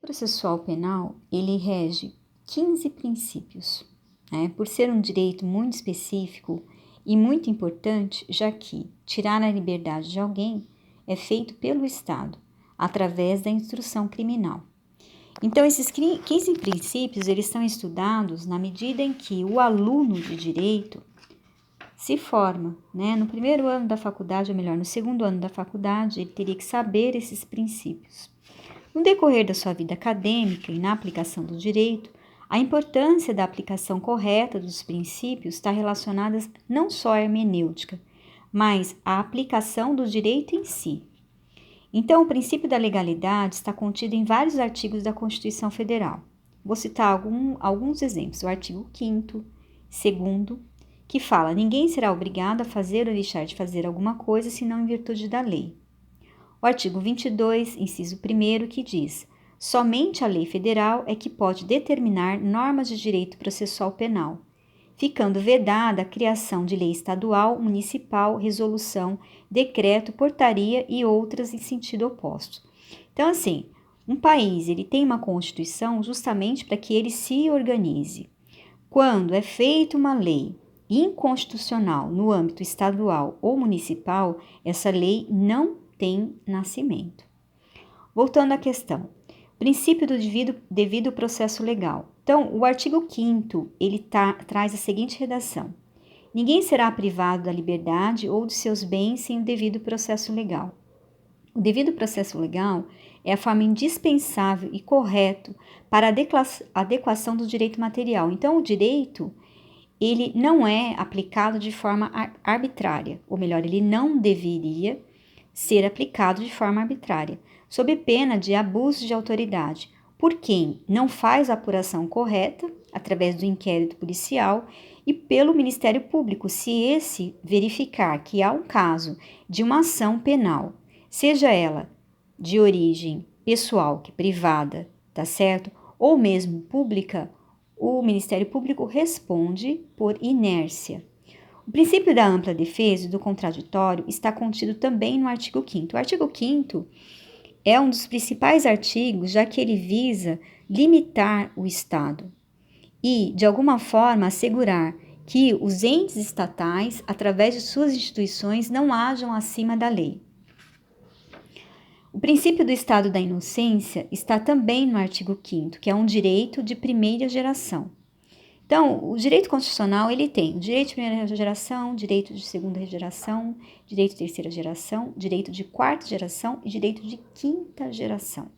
Processual penal, ele rege 15 princípios, né? Por ser um direito muito específico e muito importante, já que tirar a liberdade de alguém é feito pelo Estado, através da instrução criminal. Então, esses 15 princípios, eles são estudados na medida em que o aluno de direito se forma, né? No primeiro ano da faculdade, ou melhor, no segundo ano da faculdade, ele teria que saber esses princípios. No decorrer da sua vida acadêmica e na aplicação do direito, a importância da aplicação correta dos princípios está relacionada não só à hermenêutica, mas à aplicação do direito em si. Então, o princípio da legalidade está contido em vários artigos da Constituição Federal. Vou citar alguns exemplos. O artigo 5º, 2º, que fala: ninguém será obrigado a fazer ou deixar de fazer alguma coisa senão em virtude da lei. O artigo 22, inciso 1º, que diz: somente a lei federal é que pode determinar normas de direito processual penal, ficando vedada a criação de lei estadual, municipal, resolução, decreto, portaria e outras em sentido oposto. Então, assim, um país ele tem uma Constituição justamente para que ele se organize. Quando é feita uma lei inconstitucional no âmbito estadual ou municipal, essa lei não tem nascimento. Voltando à questão, princípio do devido processo legal. Então, o artigo 5º, ele traz a seguinte redação: ninguém será privado da liberdade ou de seus bens sem o devido processo legal. O devido processo legal é a forma indispensável e correta para a adequação do direito material. Então, o direito, ele não é aplicado de forma arbitrária, ou melhor, ele não deveria ser aplicado de forma arbitrária, sob pena de abuso de autoridade, por quem não faz a apuração correta, através do inquérito policial, e pelo Ministério Público, se esse verificar que há um caso de uma ação penal, seja ela de origem pessoal, que é privada, tá certo? Ou mesmo pública, o Ministério Público responde por inércia. O princípio da ampla defesa e do contraditório está contido também no artigo 5º. O artigo 5º é um dos principais artigos, já que ele visa limitar o Estado e, de alguma forma, assegurar que os entes estatais, através de suas instituições, não hajam acima da lei. O princípio do estado da inocência está também no artigo 5º, que é um direito de primeira geração. Então, o direito constitucional, ele tem o direito de primeira geração, direito de segunda geração, direito de terceira geração, direito de quarta geração e direito de quinta geração.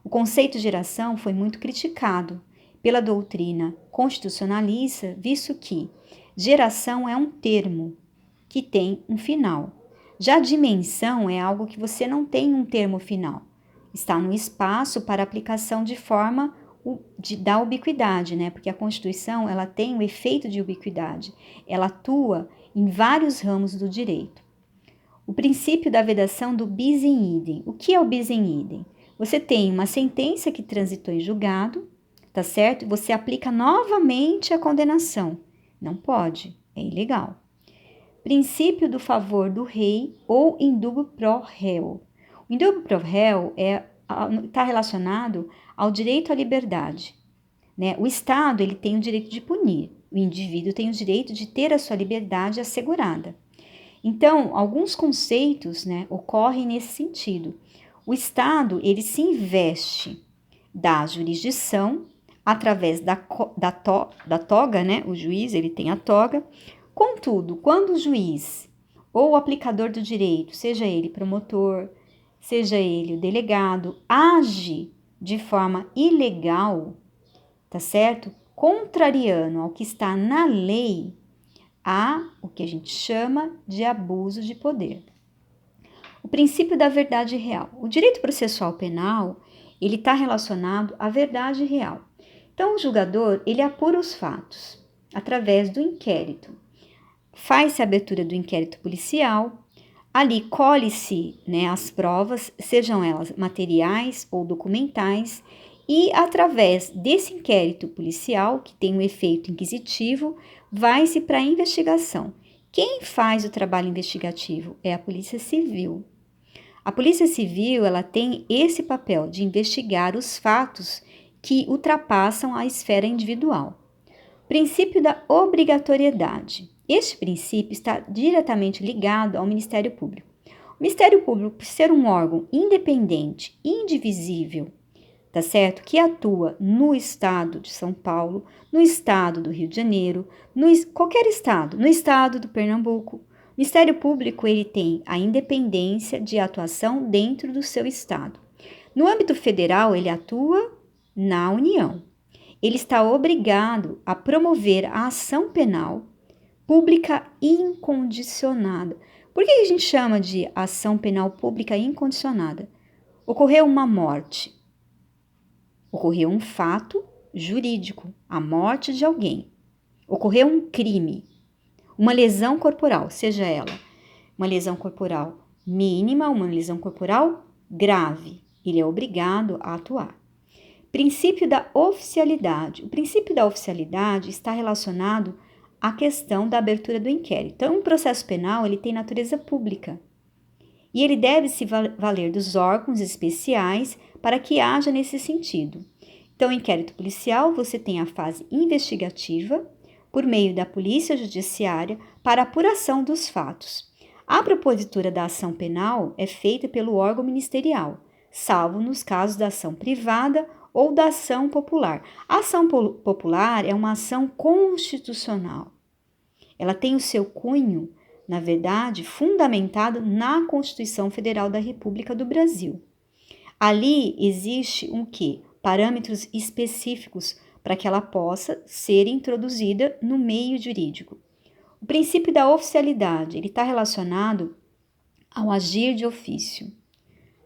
O conceito de geração foi muito criticado pela doutrina constitucionalista, visto que geração é um termo que tem um final. Já dimensão é algo que você não tem um termo final. Está no espaço para aplicação de forma da ubiquidade, né? Porque a Constituição, ela tem o efeito de ubiquidade. Ela atua em vários ramos do direito. O princípio da vedação do bis in idem. O que é o bis in idem? Você tem uma sentença que transitou em julgado, tá certo? Você aplica novamente a condenação. Não pode, é ilegal. Princípio do favor do rei ou indúbio pro réu. O indúbio pro réu está relacionado ao direito à liberdade, né? O Estado, ele tem o direito de punir, o indivíduo tem o direito de ter a sua liberdade assegurada. Então, alguns conceitos, né, ocorrem nesse sentido. O Estado, ele se investe da jurisdição através da toga, né? O juiz, ele tem a toga. Contudo, quando o juiz ou o aplicador do direito, seja ele promotor, seja ele o delegado, age de forma ilegal, tá certo? Contrariando ao que está na lei, há o que a gente chama de abuso de poder. O princípio da verdade real. O direito processual penal, ele está relacionado à verdade real. Então, o julgador, ele apura os fatos através do inquérito. Faz-se a abertura do inquérito policial, ali colhe-se, né, as provas, sejam elas materiais ou documentais, e através desse inquérito policial, que tem um efeito inquisitivo, vai-se para a investigação. Quem faz o trabalho investigativo é a Polícia Civil. A Polícia Civil, ela tem esse papel de investigar os fatos que ultrapassam a esfera individual. Princípio da obrigatoriedade. Este princípio está diretamente ligado ao Ministério Público. O Ministério Público, por ser um órgão independente, indivisível, tá certo? Que atua no estado de São Paulo, no estado do Rio de Janeiro, qualquer estado, no estado do Pernambuco. O Ministério Público, ele tem a independência de atuação dentro do seu estado. No âmbito federal, ele atua na União. Ele está obrigado a promover a ação penal pública incondicionada. Por que a gente chama de ação penal pública incondicionada? Ocorreu uma morte, ocorreu um fato jurídico, a morte de alguém, ocorreu um crime, uma lesão corporal, seja ela uma lesão corporal mínima, uma lesão corporal grave, ele é obrigado a atuar. Princípio da oficialidade. O princípio da oficialidade está relacionado à questão da abertura do inquérito. Então, um processo penal, ele tem natureza pública e ele deve se valer dos órgãos especiais para que haja nesse sentido. Então, o inquérito policial, você tem a fase investigativa, por meio da polícia judiciária, para apuração dos fatos. A propositura da ação penal é feita pelo órgão ministerial, salvo nos casos da ação privada ou da ação popular. A ação popular é uma ação constitucional. Ela tem o seu cunho, na verdade, fundamentado na Constituição Federal da República do Brasil. Ali existe um quê? Parâmetros específicos para que ela possa ser introduzida no meio jurídico. O princípio da oficialidade, ele está relacionado ao agir de ofício,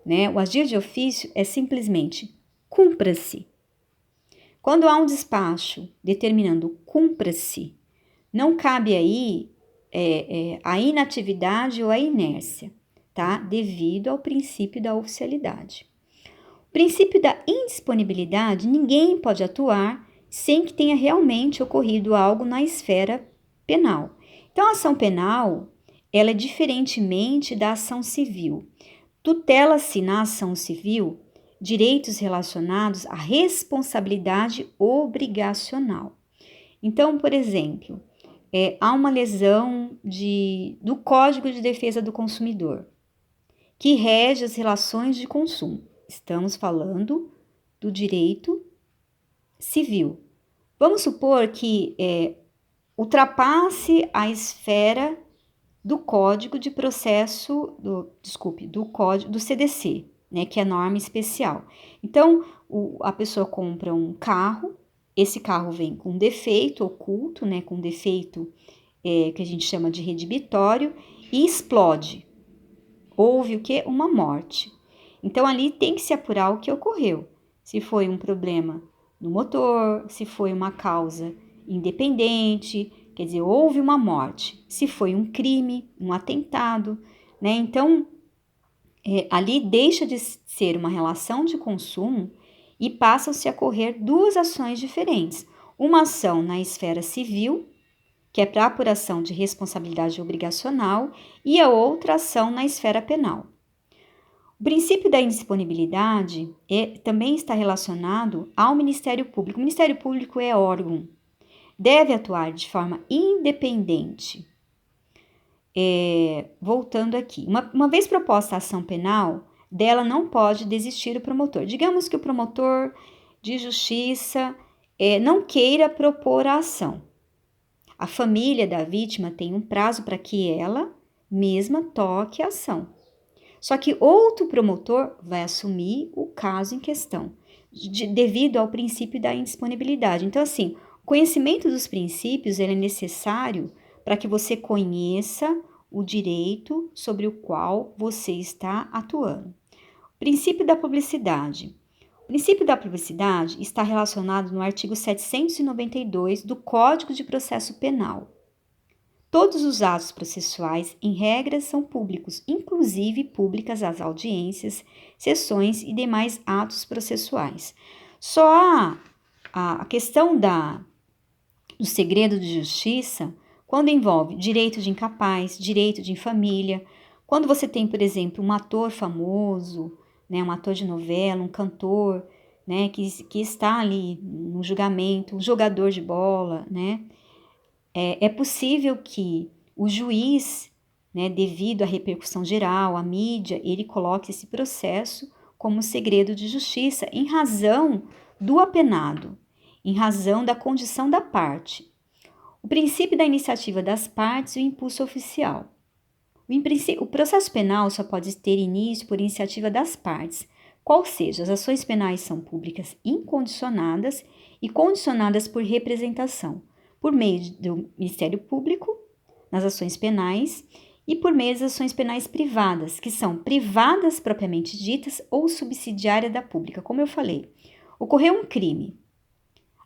né? O agir de ofício é simplesmente cumpra-se. Quando há um despacho determinando cumpra-se, não cabe aí a inatividade ou a inércia, tá? Devido ao princípio da oficialidade. O princípio da indisponibilidade, ninguém pode atuar sem que tenha realmente ocorrido algo na esfera penal. Então, a ação penal, ela é diferentemente da ação civil. Tutela-se na ação civil direitos relacionados à responsabilidade obrigacional. Então, por exemplo, há uma lesão do Código de Defesa do Consumidor, que rege as relações de consumo. Estamos falando do direito civil. Vamos supor que ultrapasse a esfera do Código de Processo, do Código do CDC, né, que é norma especial. Então, a pessoa compra um carro, esse carro vem com defeito oculto, né, com defeito que a gente chama de redibitório, e explode. Houve o quê? Uma morte. Então, ali tem que se apurar o que ocorreu. Se foi um problema no motor, se foi uma causa independente, quer dizer, houve uma morte. Se foi um crime, um atentado, né? Então, ali deixa de ser uma relação de consumo e passam-se a correr duas ações diferentes. Uma ação na esfera civil, que é para apuração de responsabilidade obrigacional, e a outra ação na esfera penal. O princípio da indisponibilidade também está relacionado ao Ministério Público. O Ministério Público é órgão, deve atuar de forma independente. Voltando aqui, uma vez proposta a ação penal, dela não pode desistir o promotor. Digamos que o promotor de justiça não queira propor a ação. A família da vítima tem um prazo para que ela mesma toque a ação. Só que outro promotor vai assumir o caso em questão, devido ao princípio da indisponibilidade. Então, assim, o conhecimento dos princípios ele é necessário para que você conheça o direito sobre o qual você está atuando. O princípio da publicidade. O princípio da publicidade está relacionado no artigo 792 do Código de Processo Penal. Todos os atos processuais, em regra, são públicos, inclusive públicas as audiências, sessões e demais atos processuais. Só a questão do segredo de justiça, quando envolve direito de incapaz, direito de infamília, Quando você tem, por exemplo, um ator famoso, né, um ator de novela, um cantor, né, que está ali no julgamento, um jogador de bola, né, é possível que o juiz, né, devido à repercussão geral, à mídia, ele coloque esse processo como segredo de justiça em razão do apenado, em razão da condição da parte. O princípio da iniciativa das partes e o impulso oficial. O processo penal só pode ter início por iniciativa das partes, qual seja, as ações penais são públicas incondicionadas e condicionadas por representação, por meio do Ministério Público, nas ações penais, e por meio das ações penais privadas, que são privadas propriamente ditas ou subsidiária da pública. Como eu falei, ocorreu um crime.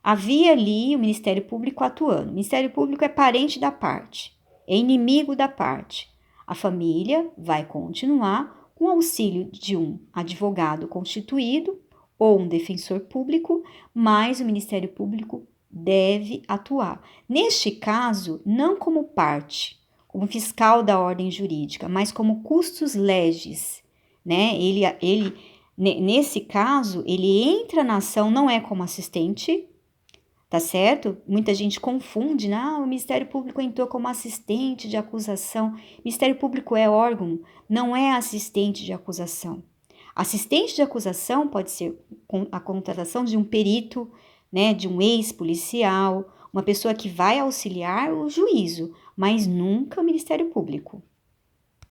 Havia ali o Ministério Público atuando. O Ministério Público é parente da parte, é inimigo da parte. A família vai continuar com o auxílio de um advogado constituído ou um defensor público, mas o Ministério Público deve atuar. Neste caso, não como parte, como fiscal da ordem jurídica, mas como custos legis, né? Nesse caso, ele entra na ação, não é como assistente, tá certo? Muita gente confunde, né? O Ministério Público entrou como assistente de acusação. O Ministério Público é órgão, não é assistente de acusação. Assistente de acusação pode ser a contratação de um perito, né, de um ex-policial, uma pessoa que vai auxiliar o juízo, mas nunca o Ministério Público.